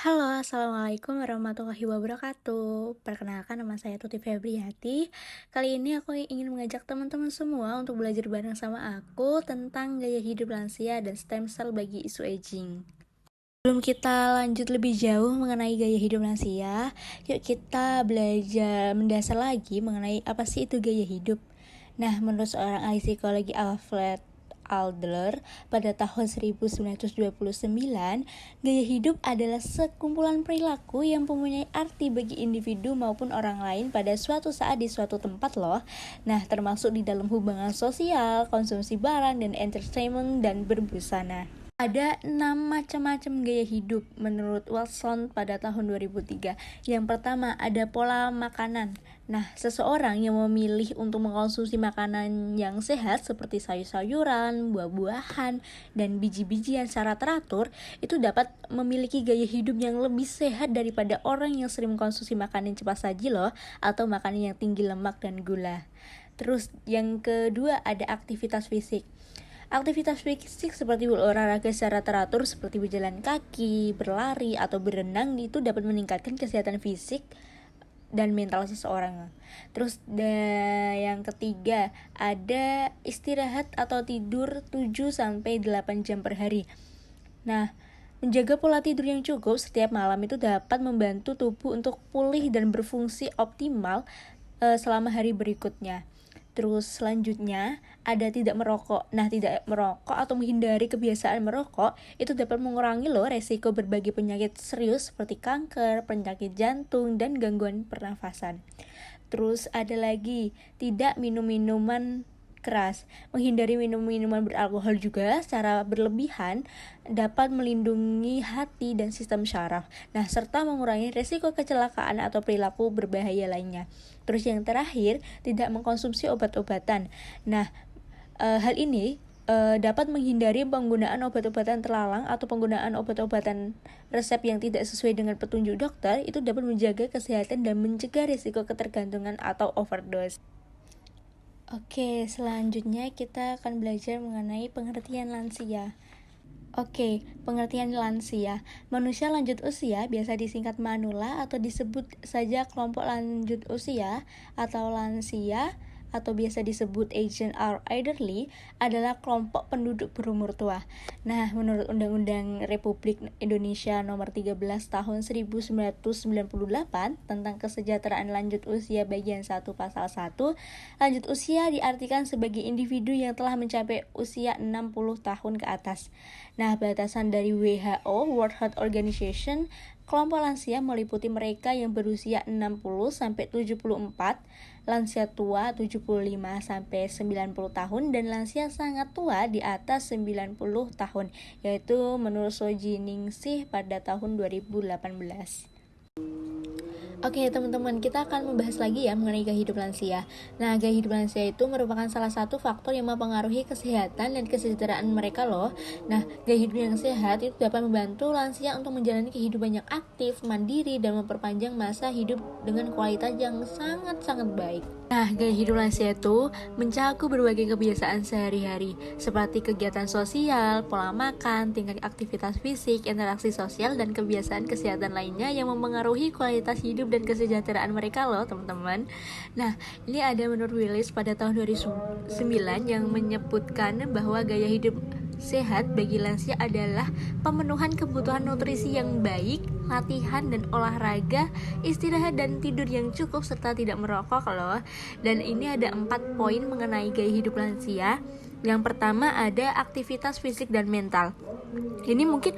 Halo, Assalamualaikum warahmatullahi wabarakatuh. Perkenalkan, nama saya Tuti Febriati. Kali ini aku ingin mengajak teman-teman semua untuk belajar bareng sama aku tentang gaya hidup lansia dan stem cell bagi isu aging. Sebelum kita lanjut lebih jauh mengenai gaya hidup lansia, yuk kita belajar mendasar lagi mengenai apa sih itu gaya hidup. Nah, menurut seorang ahli psikologi Alfred Adler pada tahun 1929, gaya hidup adalah sekumpulan perilaku yang mempunyai arti bagi individu maupun orang lain pada suatu saat di suatu tempat loh. Nah, termasuk di dalam hubungan sosial, konsumsi barang, dan entertainment dan berbusana. Ada 6 macam-macam gaya hidup menurut Watson pada tahun 2003. Yang pertama ada pola makanan. Nah, seseorang yang memilih untuk mengkonsumsi makanan yang sehat seperti sayur-sayuran, buah-buahan, dan biji-bijian secara teratur itu dapat memiliki gaya hidup yang lebih sehat daripada orang yang sering mengkonsumsi makanan cepat saji loh, atau makanan yang tinggi lemak dan gula. Terus yang kedua ada aktivitas fisik. Aktivitas fisik seperti berolahraga secara teratur seperti berjalan kaki, berlari, atau berenang itu dapat meningkatkan kesehatan fisik dan mental seseorang. Terus yang ketiga ada istirahat atau tidur 7-8 jam per hari. Nah, menjaga pola tidur yang cukup setiap malam itu dapat membantu tubuh untuk pulih dan berfungsi optimal selama hari berikutnya. Terus selanjutnya ada tidak merokok. Nah, tidak merokok atau menghindari kebiasaan merokok itu dapat mengurangi loh resiko berbagai penyakit serius seperti kanker, penyakit jantung, dan gangguan pernafasan. Terus ada lagi tidak minum minuman keras. Menghindari minum-minuman beralkohol juga secara berlebihan dapat melindungi hati dan sistem syaraf. Nah, serta mengurangi risiko kecelakaan atau perilaku berbahaya lainnya. Terus yang terakhir, tidak mengkonsumsi obat-obatan. Nah, hal ini dapat menghindari penggunaan obat-obatan terlarang atau penggunaan obat-obatan resep yang tidak sesuai dengan petunjuk dokter. Itu dapat menjaga kesehatan dan mencegah risiko ketergantungan atau overdose. Oke, selanjutnya kita akan belajar mengenai pengertian lansia. Oke, pengertian lansia. Manusia lanjut usia, biasa disingkat manula atau disebut saja kelompok lanjut usia atau lansia, atau biasa disebut aging or elderly, adalah kelompok penduduk berumur tua. Nah, menurut Undang-Undang Republik Indonesia Nomor 13 Tahun 1998 tentang Kesejahteraan Lanjut Usia Bagian 1 Pasal 1, lanjut usia diartikan sebagai individu yang telah mencapai usia 60 tahun ke atas. Nah, batasan dari WHO, World Health Organization, kelompok lansia meliputi mereka yang berusia 60-74, lansia tua 75-90 tahun, dan lansia sangat tua di atas 90 tahun, yaitu menurut Sojiningsih pada tahun 2018. Oke teman-teman, kita akan membahas lagi ya mengenai gaya hidup lansia. Nah, gaya hidup lansia itu merupakan salah satu faktor yang mempengaruhi kesehatan dan kesejahteraan mereka loh. Nah, gaya hidup yang sehat itu dapat membantu lansia untuk menjalani kehidupan yang aktif, mandiri, dan memperpanjang masa hidup dengan kualitas yang sangat-sangat baik. Nah, gaya hidup lansia itu mencakup berbagai kebiasaan sehari-hari seperti kegiatan sosial, pola makan, tingkat aktivitas fisik, interaksi sosial, dan kebiasaan kesehatan lainnya yang mempengaruhi kualitas hidup dan kesejahteraan mereka loh teman-teman. Nah, ini ada menurut Willis pada tahun 2009 yang menyebutkan bahwa gaya hidup sehat bagi lansia adalah pemenuhan kebutuhan nutrisi yang baik, latihan dan olahraga, istirahat dan tidur yang cukup, serta tidak merokok loh. Dan ini ada 4 poin mengenai gaya hidup lansia. Yang pertama ada aktivitas fisik dan mental. Ini mungkin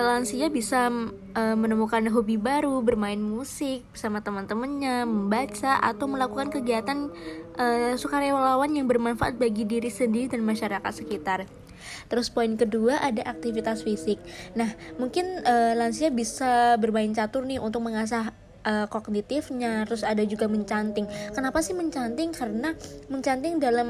lansia bisa menemukan hobi baru, bermain musik bersama teman-temannya, membaca, atau melakukan kegiatan sukarelawan yang bermanfaat bagi diri sendiri dan masyarakat sekitar. Terus poin kedua ada aktivitas fisik. Nah, mungkin lansia bisa bermain catur nih untuk mengasah kognitifnya. Terus ada juga mencanting. Kenapa sih mencanting? Karena mencanting dalam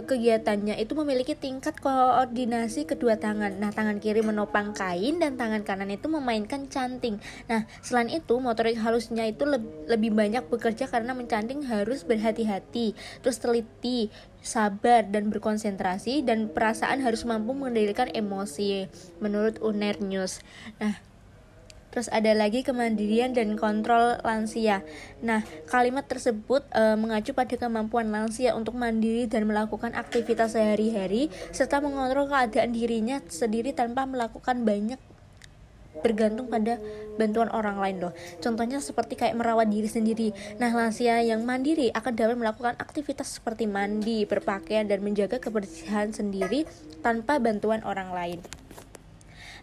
kegiatannya itu memiliki tingkat koordinasi kedua tangan. Nah, tangan kiri menopang kain dan tangan kanan itu memainkan canting. Nah, selain itu motorik halusnya itu lebih banyak bekerja karena mencanting harus berhati-hati, terus teliti, sabar dan berkonsentrasi, dan perasaan harus mampu mengendalikan emosi menurut UNER News. Nah, Terus ada lagi kemandirian dan kontrol lansia. Nah, kalimat tersebut mengacu pada kemampuan lansia untuk mandiri dan melakukan aktivitas sehari-hari serta mengontrol keadaan dirinya sendiri tanpa melakukan banyak bergantung pada bantuan orang lain loh. Contohnya seperti kayak merawat diri sendiri. Nah, lansia yang mandiri akan dapat melakukan aktivitas seperti mandi, berpakaian, dan menjaga kebersihan sendiri tanpa bantuan orang lain.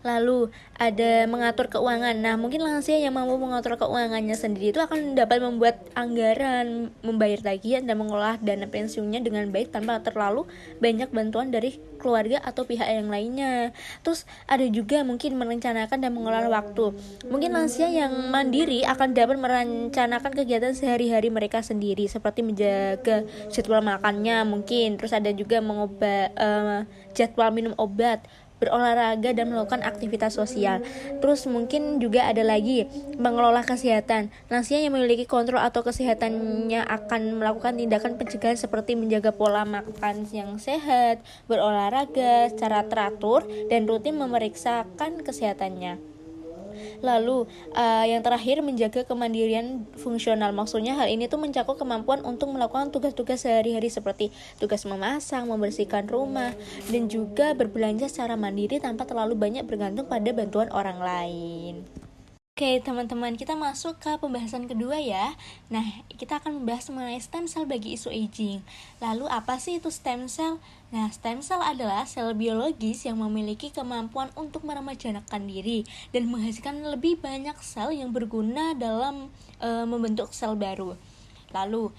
Lalu ada mengatur keuangan. Nah, mungkin lansia yang mampu mengatur keuangannya sendiri itu akan dapat membuat anggaran, membayar tagihan, dan mengolah dana pensiunnya dengan baik tanpa terlalu banyak bantuan dari keluarga atau pihak yang lainnya. Terus ada juga mungkin merencanakan dan mengelola waktu. Mungkin lansia yang mandiri akan dapat merencanakan kegiatan sehari-hari mereka sendiri seperti menjaga jadwal makannya mungkin. Terus ada juga mengubah jadwal minum obat, berolahraga, dan melakukan aktivitas sosial. Terus mungkin juga ada lagi mengelola kesehatan. Lansia yang memiliki kontrol atau kesehatannya akan melakukan tindakan pencegahan seperti menjaga pola makan yang sehat, berolahraga secara teratur, dan rutin memeriksakan kesehatannya. Lalu yang terakhir menjaga kemandirian fungsional. Maksudnya hal ini tuh mencakup kemampuan untuk melakukan tugas-tugas sehari-hari seperti tugas memasak, membersihkan rumah, dan juga berbelanja secara mandiri tanpa terlalu banyak bergantung pada bantuan orang lain. Oke teman-teman, kita masuk ke pembahasan kedua ya. Nah, kita akan membahas mengenai stem cell bagi isu aging. Lalu apa sih itu stem cell? Nah, stem cell adalah sel biologis yang memiliki kemampuan untuk meremajakan diri dan menghasilkan lebih banyak sel yang berguna dalam membentuk sel baru. Lalu,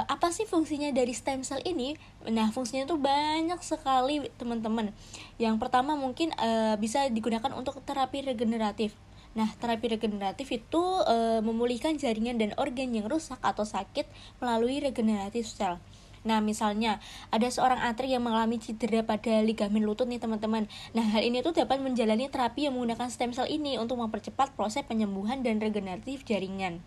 apa sih fungsinya dari stem cell ini? Nah, fungsinya tuh banyak sekali teman-teman. Yang pertama mungkin bisa digunakan untuk terapi regeneratif. Nah, terapi regeneratif itu memulihkan jaringan dan organ yang rusak atau sakit melalui regeneratif sel. Nah, misalnya ada seorang atlet yang mengalami cedera pada ligamen lutut nih teman-teman. Nah, hal ini tuh dapat menjalani terapi yang menggunakan stem cell ini untuk mempercepat proses penyembuhan dan regeneratif jaringan.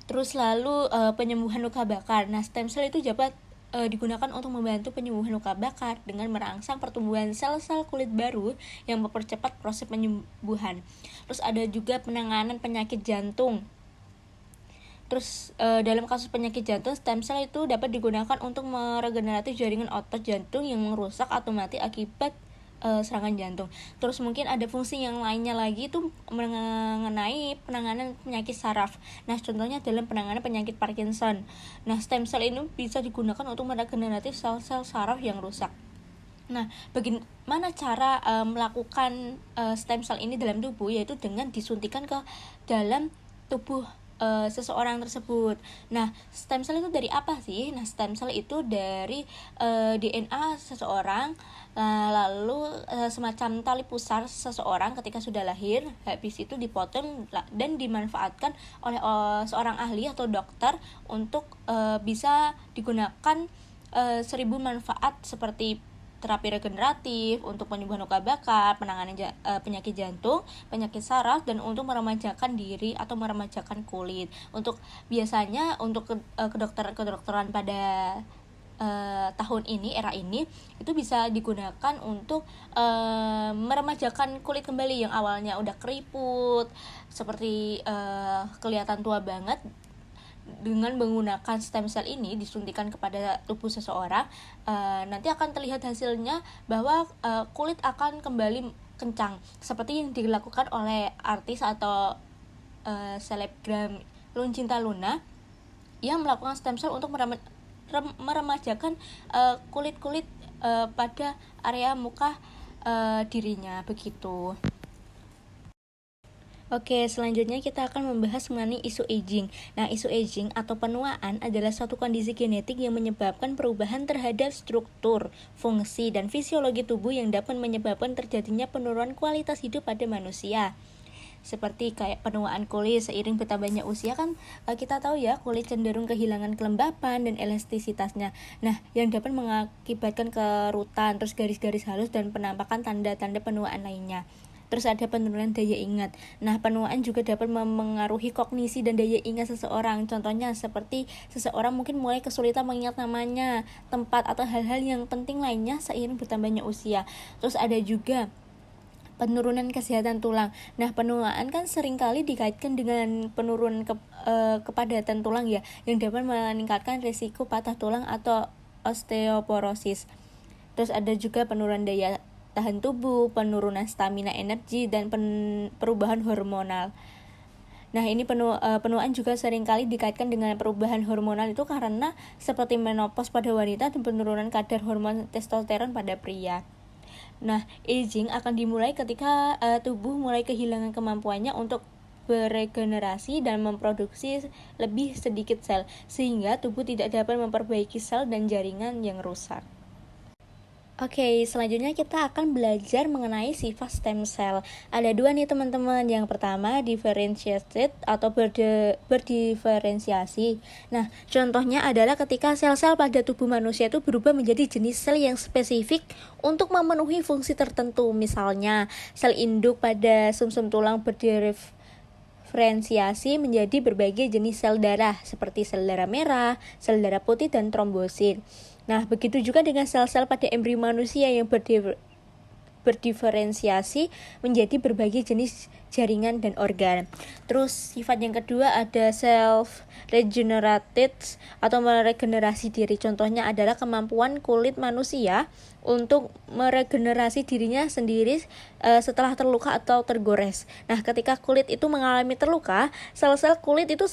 Terus lalu penyembuhan luka bakar. Nah, stem cell itu dapat digunakan untuk membantu penyembuhan luka bakar dengan merangsang pertumbuhan sel-sel kulit baru yang mempercepat proses penyembuhan. Terus ada juga penanganan penyakit jantung. Terus dalam kasus penyakit jantung, stem cell itu dapat digunakan untuk meregeneratif jaringan otot jantung yang merusak atau mati akibat serangan jantung. Terus mungkin ada fungsi yang lainnya lagi itu mengenai penanganan penyakit saraf. Nah, contohnya dalam penanganan penyakit Parkinson. Nah, stem cell ini bisa digunakan untuk meregeneratif sel-sel saraf yang rusak. Nah, bagaimana cara melakukan stem cell ini dalam tubuh? Yaitu dengan disuntikan ke dalam tubuh seseorang tersebut. Nah, stem cell itu dari apa sih? Nah, stem cell itu dari DNA seseorang, lalu semacam tali pusar seseorang ketika sudah lahir, habis itu dipotong dan dimanfaatkan oleh seorang ahli atau dokter untuk bisa digunakan 1000 manfaat seperti terapi regeneratif, untuk penyembuhan luka bakar, penanganan penyakit jantung, penyakit saraf, dan untuk meremajakan diri atau meremajakan kulit. Untuk biasanya untuk kedokteran pada tahun ini, era ini, itu bisa digunakan untuk meremajakan kulit kembali yang awalnya udah keriput, seperti kelihatan tua banget. Dengan menggunakan stem cell ini disuntikan kepada tubuh seseorang, nanti akan terlihat hasilnya bahwa kulit akan kembali kencang seperti yang dilakukan oleh artis atau selebgram Luncinta Luna yang melakukan stem cell untuk meremajakan kulit-kulit pada area muka dirinya begitu. Oke, selanjutnya kita akan membahas mengenai isu aging. Nah, isu aging atau penuaan adalah suatu kondisi genetik yang menyebabkan perubahan terhadap struktur, fungsi, dan fisiologi tubuh yang dapat menyebabkan terjadinya penurunan kualitas hidup pada manusia. Seperti kayak penuaan kulit seiring bertambahnya usia kan kita tahu ya, kulit cenderung kehilangan kelembapan dan elastisitasnya. Nah, yang dapat mengakibatkan kerutan, terus garis-garis halus, dan penampakan tanda-tanda penuaan lainnya. Terus ada penurunan daya ingat. Nah, penuaan juga dapat memengaruhi kognisi dan daya ingat seseorang. Contohnya seperti seseorang mungkin mulai kesulitan mengingat namanya, tempat, atau hal-hal yang penting lainnya seiring bertambahnya usia. Terus ada juga penurunan kesehatan tulang. Nah, penuaan kan seringkali dikaitkan dengan penurunan kepadatan tulang ya, yang dapat meningkatkan risiko patah tulang atau osteoporosis. Terus ada juga penurunan daya tahan tubuh, penurunan stamina energi, dan perubahan hormonal. Nah, ini penuaan juga seringkali dikaitkan dengan perubahan hormonal itu karena seperti menopause pada wanita dan penurunan kadar hormon testosteron pada pria. Nah, aging akan dimulai ketika tubuh mulai kehilangan kemampuannya untuk beregenerasi dan memproduksi lebih sedikit sel, sehingga tubuh tidak dapat memperbaiki sel dan jaringan yang rusak. Oke, selanjutnya kita akan belajar mengenai sifat stem cell. Ada dua nih teman-teman. Yang pertama, differentiated atau berdiferensiasi. Nah, contohnya adalah ketika sel-sel pada tubuh manusia itu berubah menjadi jenis sel yang spesifik untuk memenuhi fungsi tertentu. Misalnya, sel induk pada sumsum tulang berdiferensiasi menjadi berbagai jenis sel darah, seperti sel darah merah, sel darah putih, dan trombosit. Nah, begitu juga dengan sel-sel pada embrio manusia yang berdiferensiasi menjadi berbagai jenis jaringan dan organ. Terus sifat yang kedua ada self-regenerated atau meregenerasi diri. Contohnya adalah kemampuan kulit manusia untuk meregenerasi dirinya sendiri setelah terluka atau tergores. Nah, ketika kulit itu mengalami terluka, sel-sel kulit itu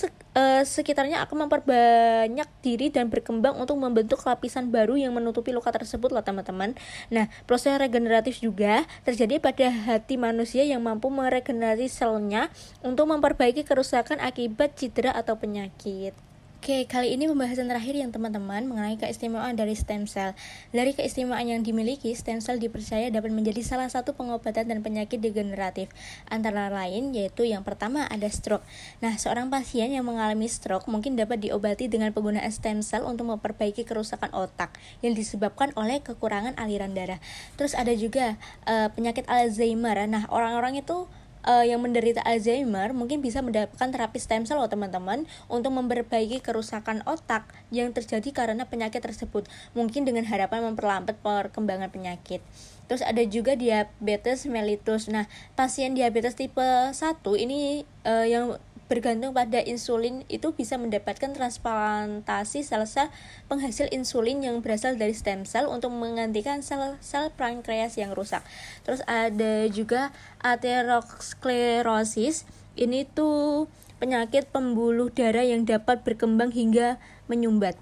sekitarnya akan memperbanyak diri dan berkembang untuk membentuk lapisan baru yang menutupi luka tersebut loh teman-teman. Nah, proses regeneratif juga terjadi pada hati manusia yang mampu meregenerasi selnya untuk memperbaiki kerusakan akibat cedera atau penyakit. Oke, kali ini pembahasan terakhir yang teman-teman mengenai keistimewaan dari stem cell. Dari keistimewaan yang dimiliki, stem cell dipercaya dapat menjadi salah satu pengobatan dan penyakit degeneratif. Antara lain yaitu yang pertama ada stroke. Nah, seorang pasien yang mengalami stroke mungkin dapat diobati dengan penggunaan stem cell untuk memperbaiki kerusakan otak yang disebabkan oleh kekurangan aliran darah. Terus ada juga penyakit Alzheimer. Nah, orang-orang itu yang menderita Alzheimer mungkin bisa mendapatkan terapi stem cell loh teman-teman untuk memperbaiki kerusakan otak yang terjadi karena penyakit tersebut, mungkin dengan harapan memperlambat perkembangan penyakit. Terus ada juga diabetes mellitus. Nah, pasien diabetes tipe 1 ini yang bergantung pada insulin itu bisa mendapatkan transplantasi sel-sel penghasil insulin yang berasal dari stem cell untuk menggantikan sel-sel pankreas yang rusak. Terus ada juga aterosklerosis. Ini tuh penyakit pembuluh darah yang dapat berkembang hingga menyumbat.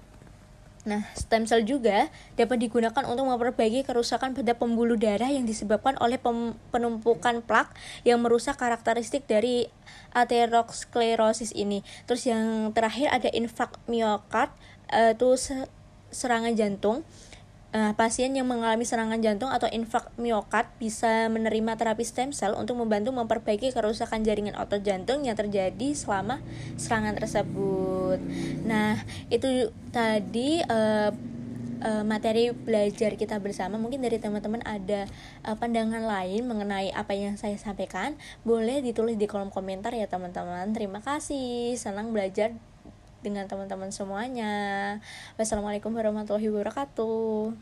Nah, stem cell juga dapat digunakan untuk memperbaiki kerusakan pada pembuluh darah yang disebabkan oleh penumpukan plak yang merusak karakteristik dari aterosklerosis ini. Terus yang terakhir ada infark miokard, itu serangan jantung. Pasien yang mengalami serangan jantung atau infark miokard bisa menerima terapi stem cell untuk membantu memperbaiki kerusakan jaringan otot jantung yang terjadi selama serangan tersebut. Nah, itu tadi materi belajar kita bersama. Mungkin dari teman-teman ada pandangan lain mengenai apa yang saya sampaikan, boleh ditulis di kolom komentar ya teman-teman. Terima kasih, senang belajar dengan teman-teman semuanya. Wassalamualaikum warahmatullahi wabarakatuh.